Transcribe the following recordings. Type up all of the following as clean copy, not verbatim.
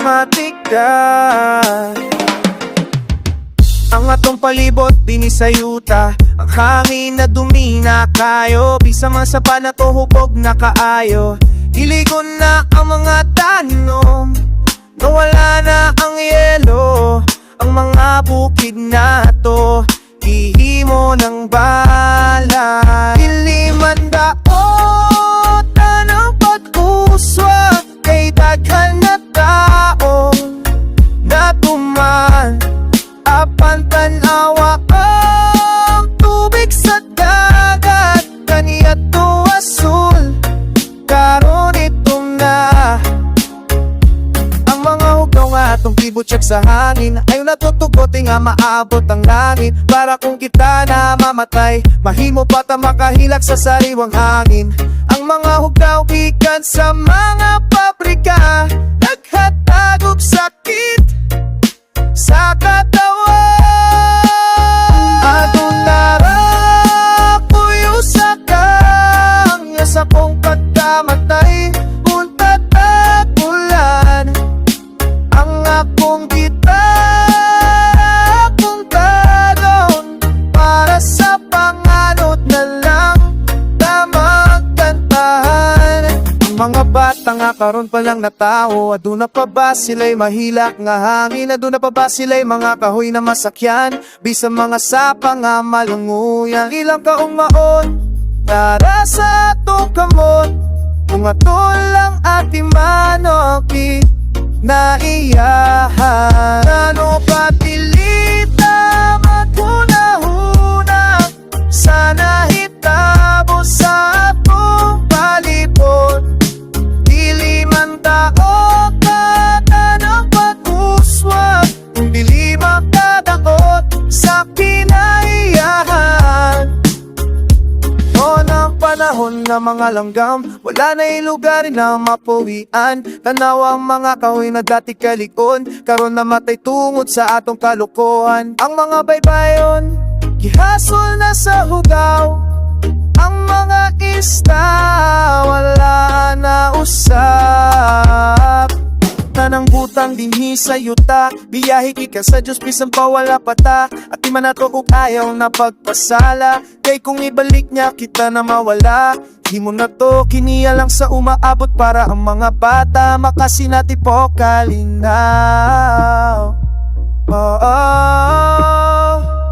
matigdan. Ang atong palibot binisayuta, ang hangin na dumi na kayo, bisang man sa na to hubog na kaayo. Iligon na ang mga tanom, nawala na ang yelo. Ang mga bukid na to, ihimo ng balay. Ilimandaot na ng pag-uswa, kay daghan na taong natuman. Apan tanawa ang tubig sa dagat, kaniya to asul, karon itong na. Ang mga hugaw nga atong kibutsak sa hangin, ayaw natutugot nga maabot ang langit. Para kung kita na mamatay, mahimo pa ta makahilak sa sariwang hangin. Ang mga hugaw gikan sa mga pabrika, naghatag og sakit sa katawan. Atong narakuyo sa kanya sa kong pagkamatay, unta tagulan ang akong gitara, akong talon, para sa panganod na lang damag kantahan. Ang mga bata nga karon pa lang na tao, aduna pa ba sila'y mahilak nga hangin? Aduna pa ba sila'y mga kahoy na masakyan? Bisang mga sapa nga malanguyan. Ilang kaong maon para sa atong kamot, kung atol lang ati manoki na iyahan. Ano patilita maghunahuna, sana hitabo sa atong palibot. Dili man tao kada ng pag-uswag, dili makadakot sa kinaiyahan. Noon ang panahon na mga langgam, wala na'y lugar na mapuwian. Tanaw ang mga kahoy na dati kalikon, karon namatay tungod sa atong kalukuhan. Ang mga baybayon, gihasol na sa hugaw. Ang mga isda, wala na usap. Tanang butang dinhi sa yuta, biyahe ka sa Diyos bisan pa wala pata. At di man nato kung ayaw na pagpasala, kay kung ibalik niya kita na mawala. Di mo na to kiniya lang sa umaabot, para ang mga bata makasinati po kalinaw.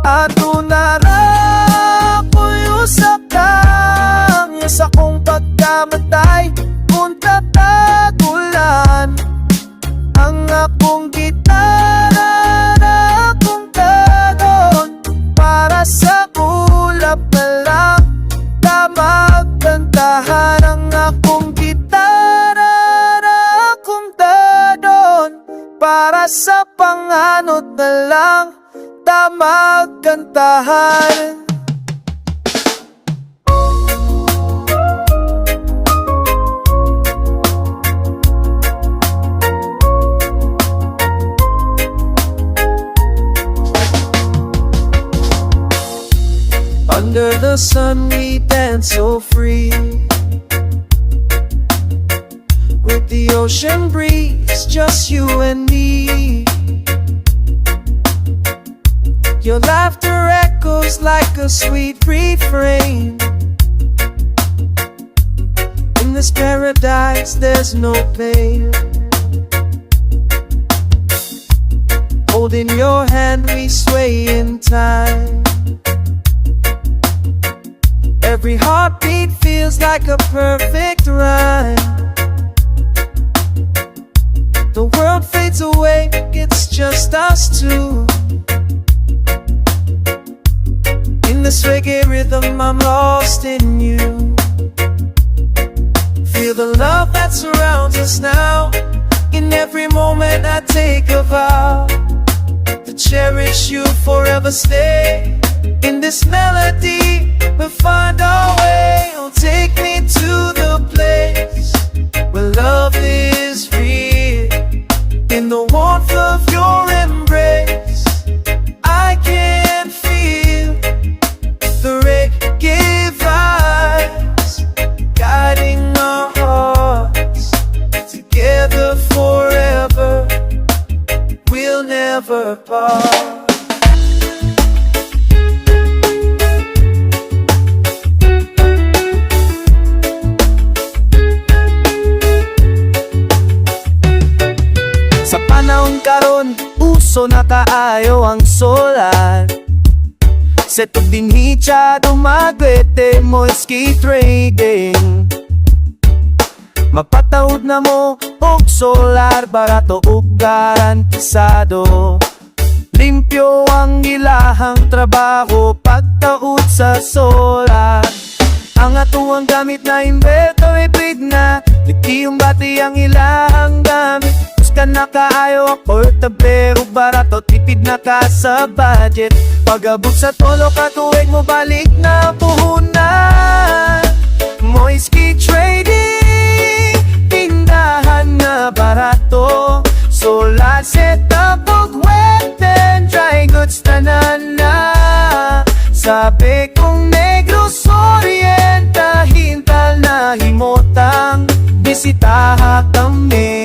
Ato narakuyo sa kanya sa kong pagkamatay, unta tagulan ang akong gitara na akong talon, para sa ulap na lang damag kantahan. Ang akong gitara na akong talon, para sa panganod na lang damag kantahan. Under the sun we dance so free, with the ocean breeze, just you and me. Your laughter echoes like a sweet refrain. In this paradise there's no pain. Holding your hand we sway in time. Every heartbeat feels like a perfect rhyme. The world fades away, it's just us two. In this reggae rhythm I'm lost in you. Feel the love that surrounds us now. In every moment I take a vow to cherish you, forever stay. In this melody we'll find our way. Oh, take me to the place where love is real. In the warmth of your embrace I can feel the reggae vibes guiding our hearts together forever. never part. Sa panahon karon, uso na kaayo ang solar. Setog din hitya dumagwete mo ski trading. Mapatawod na mo og solar, barato ug garantisado. Limpyo ang ilahang trabaho pagtaud sa solar. Ang atuang gamit na inverter hybrid na, lithium battery ang ilahang gamit. Ka na kaayo ang portable ug barato, tipid na ka sa budget. Pag-abot sa tolo ka tuwing mo balik na puhunan. Moisky Trading, tindahan na barato. Solar setup ug wet and dry goods tanan na. Sabi kong Negros Oriental, hintal na himotang bisitaha kami.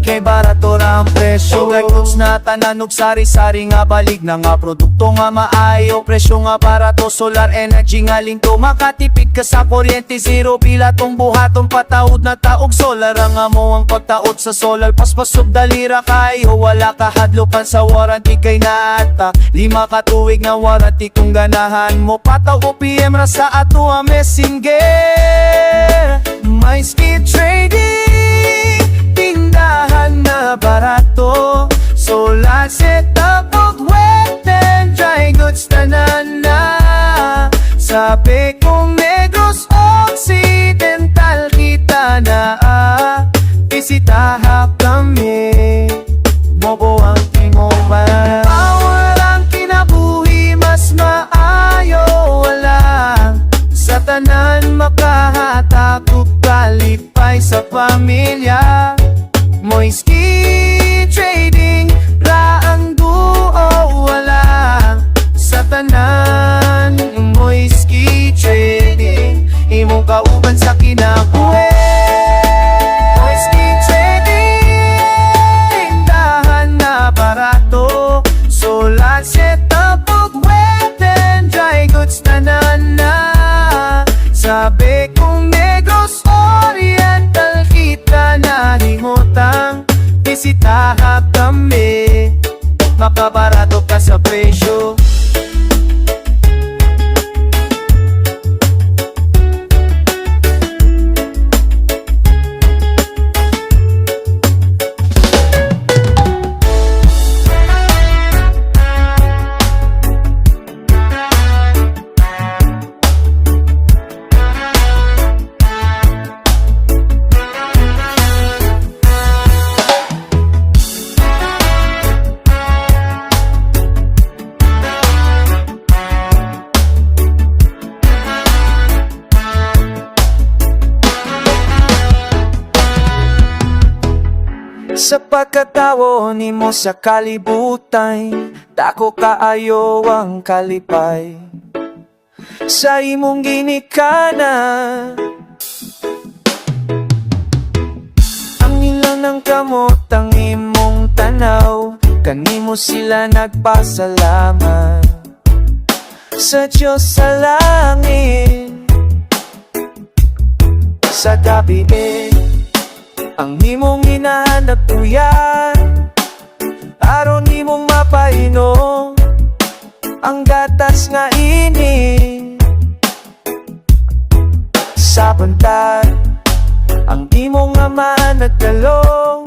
Kay barato ra ang presyo, like goods na tanan ug sari-sari nga balig na nga produkto nga maayo. Presyo nga barato, solar energy nga lingko, makatipid ka sa kuryente, zero bila tong buhaton pataud na taog solar. Ang amo ang pagtaod sa solar, paspasog dalira kayo, wala ka hadlokan sa warranty kay naata. 5 ka tuig na warranty kung ganahan mo pataw o PM ra sa ato ang messenger. My Ski Trading, tindahan na barato. Solar setup ug wet and dry goods tanan na. Sabi kong Negros Occidental, kita na bisitaha kami. Bobo ang tingong ba, power ang kinabuhi, mas maayo wala. Sa tanan makahatak ug kalipay sa pamilya. Moisky Trading, ra ang duo wala. Sa tanan, Moisky Trading, imong kauban sa kinabuhi. Moisky Trading, tindahan na barato. Solar setup ug wet and dry goods tanan na. Sabi kong Negros Oriental, kita na himotang bisitaha kami. Makabarato ka sa presyo. Sa pagkatawo nimo sa kalibutan, dako kaayo ang kalipay. Sa imong ginikana, ang ilang ng kamot ang imong tanaw, kanimo sila nagpasalamat. Sa Diyos sa langit, sa gabi ang nimong hinahanap tuyan, aron nimong mapainom ang gatas nga ini. Sa bantay, ang imong ama nagdalong,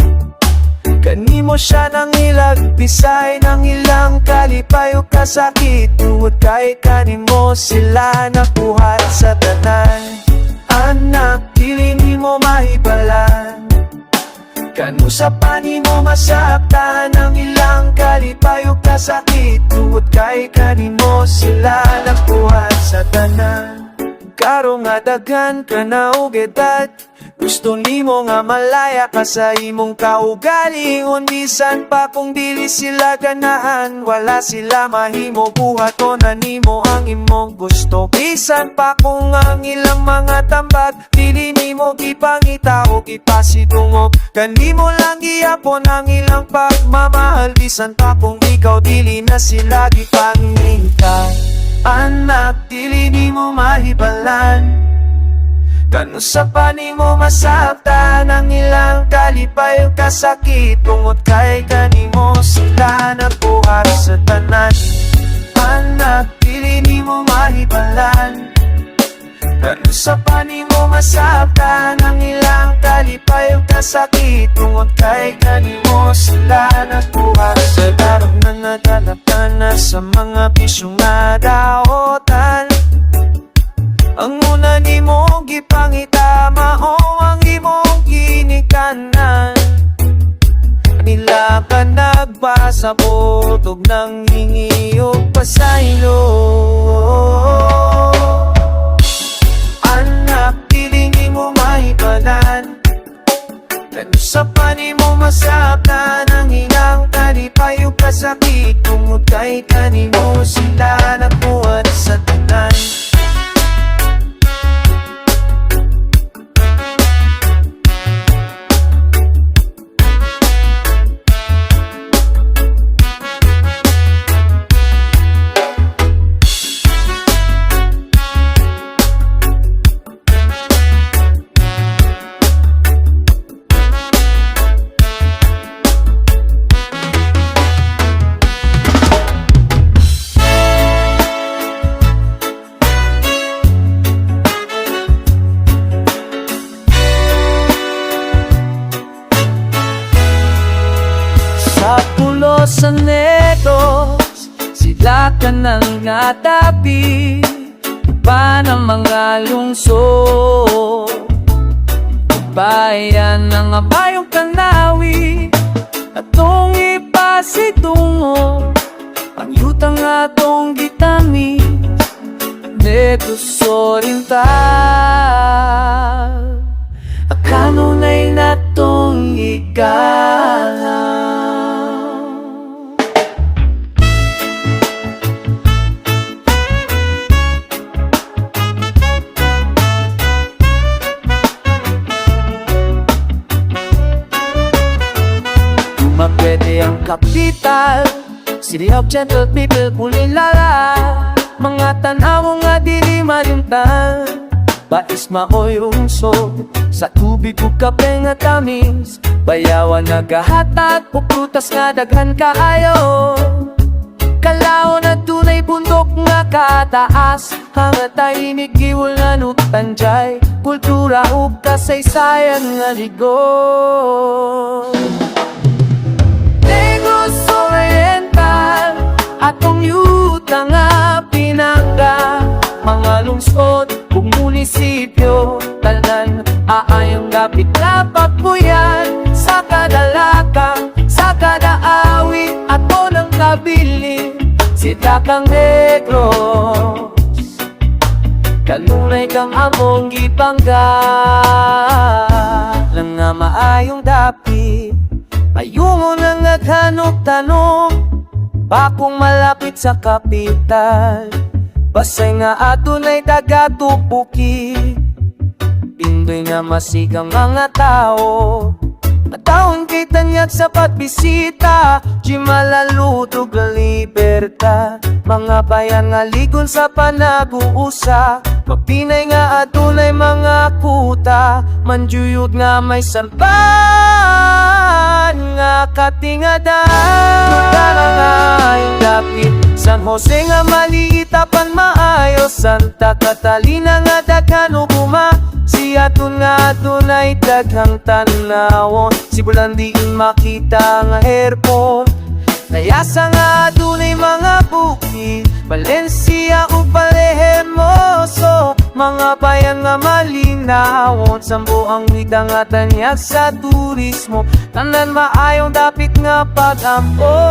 kanimo siya nang ilagpisay ng ilang kalipay o kasakit. Tuwod kay kanimo sila nakuha sa tanan. Anak, dili nimo mahibalan, kanu sa panimo masaktan ang ilang kalipay o kasakit. Tuwod kay kanimo sila nakuha sa tanan. Karong nga daghan ka na og edad, Gusto nimo nga malaya ka sa imong kaugali. Unbisan pa kung dili sila ganahan, wala sila mahimo, buhaton na nimo ang imong gusto. Bisan pa kung ang ilang mga tambag dili nimo gipangita o gipasidungog, kanimo lang gihapon ang ilang pagmamahal. Bisan pa kung ikaw dili na sila gipangita. Anak, dili nimo mahibalan, kanu sa panimo masabtan ang ilang kalipay o kasakit. Tungod kay kanimo sila nagbuhat sa tanan. Anak, dili nimo mahibalan, kanu sa panimo masabtan ang ilang kalipay o kasakit. Tungod kay kanimo sila nagbuhat sa darong na nagalaptan na sa mga bisyong nadaotan. Ang una nimong gipangita mao ang imong ginikanan. Nila ka nagbasabot ug nang hingi og pasaylo. Anak, dili nimo mahibalan, kanu sa panimo masabtan ang ilang kalipay ug kasakit. Tungod kay kanimo sila nagbuhat sa tanan. Sa pulo sa negos, sila ka nang nga tabi pa ng mga lungsod. Bayan ng abayong kanawi atong ipasitungo, ang yutang atong gitamis Negos Oriental. Kanunay natong igalang. Mapwede ang kapital, city of gentle people, pulilala. Mga tanaw nga dili malimtan, bais maoy ungsod sa tubig ug kape nga tamis. Bayawan nagahatag ug prutas nga daghan kaayo. Kalao na tunay bundok nga kataas, hangat tainig giwol nga nutanjay, kultura ug kasaysayan nga ligon. Negos Oriental, atong yuta nga pinangga, mga lungsod ug munisipyo, tanan aayong gapit lapat mo yan. Sa kada lakang, sa kada awit, ato ng kabilin, sila kang Negros. Kanunay kang among gipangga, lang nga maayong dapit. Ayungo nang naghanok-tanong, bakong malapit sa kapital. Basay nga atunay taga-tupuki, pindoy nga masigang mga tao. Matawon kay tanyag sa pagbisita, di malalutog na liberta. Mga bayan nga ligon sa panag-uusa, mapinay nga atunay mga kuta. Manjuyod nga may sampan nga katingadan. Tara nga yung dapit, San Jose nga maliit apan maayo. Santa Catalina nga daghan uguma, si aton nga atunay daghang tanawon. Si Bulandiin makita nga airport, Nayasa nga dunay mga bukid, Valencia o Palehemosо. Mga bayan nga malinawon, sambo ang wika nga tanyag sa turismo. Tanan maayong dapit nga pag-ampo.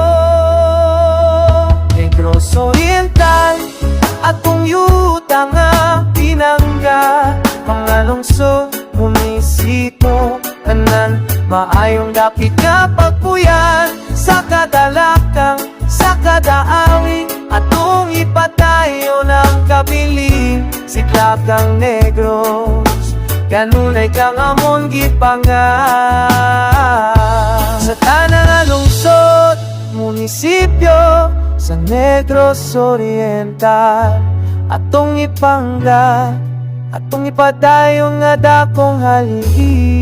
Negros Oriental, atong yuta nga pinangga. Mga lungsod, munisipyo. Tanan maayong dapit nga pagpuyan sa kadalakang, sa kadaawing atong ipatayo ng kabiling Siklakang Negros. Kanunay kang amon gipangan sa tanang lungsod, munisipyo sa Negros Oriental. Atong ipangga, atong ipadayon nga dakong haligi.